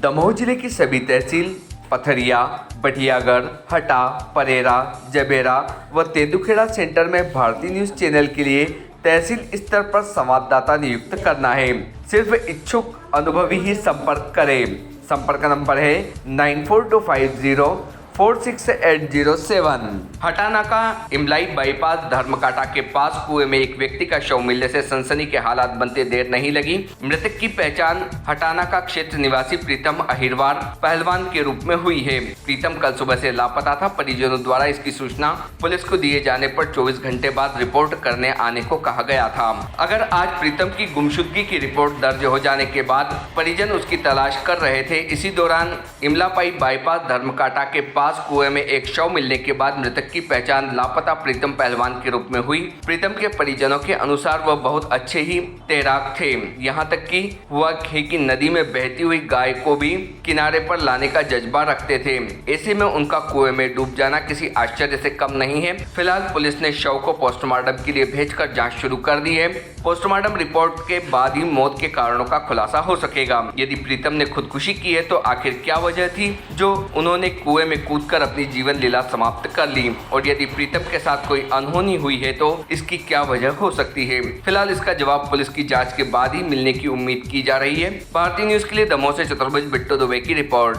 दमोह जिले की सभी तहसील पथरिया, बटियागढ़, हटा, परेरा, जबेरा व तेंदुखेड़ा सेंटर में भारतीय न्यूज चैनल के लिए तहसील स्तर पर संवाददाता नियुक्त करना है। सिर्फ इच्छुक अनुभवी ही संपर्क करें। संपर्क नंबर है 9425046807। हटानाका इमलाई बाईपास धर्मकाटा के पास कुएं में एक व्यक्ति का शव मिलने से सनसनी के हालात बनते देर नहीं लगी। मृतक की पहचान हटानाका क्षेत्र निवासी प्रीतम अहिरवार पहलवान के रूप में हुई है। प्रीतम कल सुबह से लापता था। परिजनों द्वारा इसकी सूचना पुलिस को दिए जाने पर 24 घंटे बाद रिपोर्ट करने आने को कहा गया था। अगर आज प्रीतम की गुमशुदगी की रिपोर्ट दर्ज हो जाने के बाद परिजन उसकी तलाश कर रहे थे। इसी दौरान इमलापाई बाईपास धर्मकाटा के पास कुएं में एक शव मिलने के बाद मृतक की पहचान लापता प्रीतम पहलवान के रूप में हुई। प्रीतम के परिजनों के अनुसार वह बहुत अच्छे ही तैराक थे। यहाँ तक कि हुआ कि नदी में बहती हुई गाय को भी किनारे पर लाने का जज्बा रखते थे। ऐसे में उनका कुएं में डूब जाना किसी आश्चर्य से कम नहीं है। फिलहाल पुलिस ने शव को पोस्टमार्टम के लिए भेजकर जांच शुरू कर दी है। पोस्टमार्टम रिपोर्ट के बाद ही मौत के कारणों का खुलासा हो सकेगा। यदि प्रीतम ने खुदकुशी की है तो आखिर क्या वजह थी जो उन्होंने कुएं में कूदकर अपनी जीवन लीला समाप्त कर ली, और यदि प्रीतम के साथ कोई अनहोनी हुई है तो इसकी क्या वजह हो सकती है। फिलहाल इसका जवाब पुलिस की जांच के बाद ही मिलने की उम्मीद की जा रही है। भारतीय न्यूज के लिए दमोह से चतुर्भुज बिट्टू दुबे की रिपोर्ट।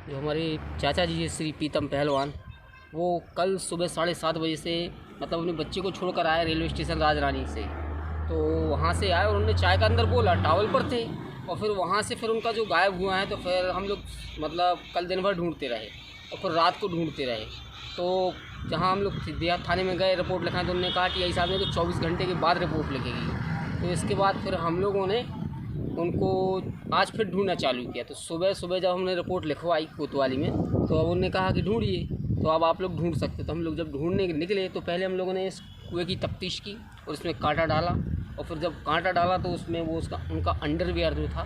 जो हमारे चाचा जी श्री प्रीतम पहलवान, वो कल सुबह 7:30 बजे से मतलब अपने बच्चे को छोड़कर आए रेलवे स्टेशन राजरानी से। तो वहाँ से आए और उन्होंने चाय का अंदर बोला, टावल पर थे, और फिर वहाँ से फिर उनका जो गायब हुआ है। तो फिर हम लोग मतलब कल दिन भर ढूंढते रहे और फिर रात को ढूंढते रहे। तो जहाँ हम लोग देहात थाने में गए रिपोर्ट लिखाएं तो उन्होंने कहा कि यही साहब ने तो 24 घंटे के बाद रिपोर्ट लिखेगी। तो इसके बाद फिर हम लोगों ने उनको आज फिर ढूंढना चालू किया। तो सुबह सुबह जब हमने रिपोर्ट लिखवाई कोतवाली में तो अब उन्होंने कहा कि ढूंढिए, तो अब आप लोग ढूंढ सकते। तो हम लोग जब ढूंढने निकले तो पहले हम लोगों ने इस कुएँ की तफ्तीश की और उसमें कांटा डाला, और फिर जब कांटा डाला तो उसमें वो उनका अंडरवियर जो था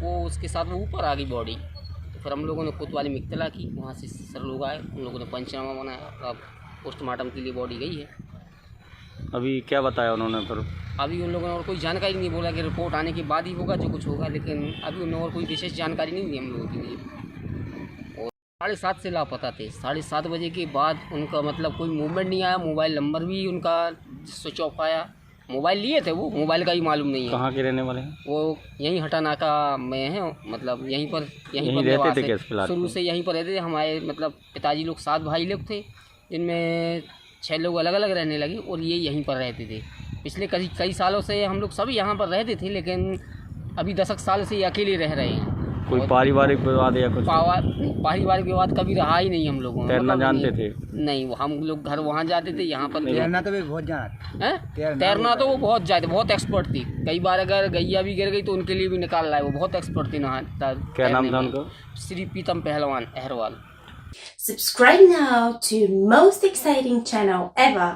वो उसके साथ वो ऊपर आ गई बॉडी। तो फिर हम लोगों ने कोतवाली में इत्तला की, वहाँ से सर लोग आए, उन लोगों ने पंचनामा बनाया। अब पोस्टमार्टम के लिए बॉडी गई है। अभी क्या बताया उन्होंने फिर? अभी उन लोगों ने और कोई जानकारी नहीं, बोला कि रिपोर्ट आने के बाद ही होगा जो कुछ होगा, लेकिन अभी उन्होंने और कोई विशेष जानकारी नहीं दी हम लोगों के लिए। और 7:30 से लापता थे। 7:30 बजे के बाद उनका मतलब कोई मूवमेंट नहीं आया। मोबाइल नंबर भी उनका स्विच ऑफ आया। मोबाइल लिए थे, वो मोबाइल का ही मालूम नहीं है। कहाँ के रहने वाले हैं? वो यहीं हटानाका में है, मतलब यहीं पर रहते थे क्या शुरू से यहीं पर रहते थे। हमारे मतलब पिताजी लोग 7 भाई लोग थे, जिनमें 6 लोग अलग अलग रहने लगे और ये यहीं पर रहते थे। पिछले कई सालों से हम लोग सभी यहाँ पर रहते थे, लेकिन अभी 10 साल से ये अकेले रह रहे हैं। कोई पारिवारिक विवाद या कुछ? पारिवारिक विवाद कभी रहा ही नहीं हम लोगों। तैरना जानते थे? नहीं, हम लोग घर वहाँ जाते थे, यहाँ पर तैरना तो भी बहुत जानते हैं। तैरना तो वो बहुत जाते, बहुत एक्सपर्ट थी। कई बार अगर गैया भी गिर गई तो उनके लिए भी निकाल लाए। वो बहुत एक्सपर्ट थी नहाता। क्या नाम था उनका? श्री प्रीतम पहलवान Ahirwar. Subscribe now to most exciting channel ever.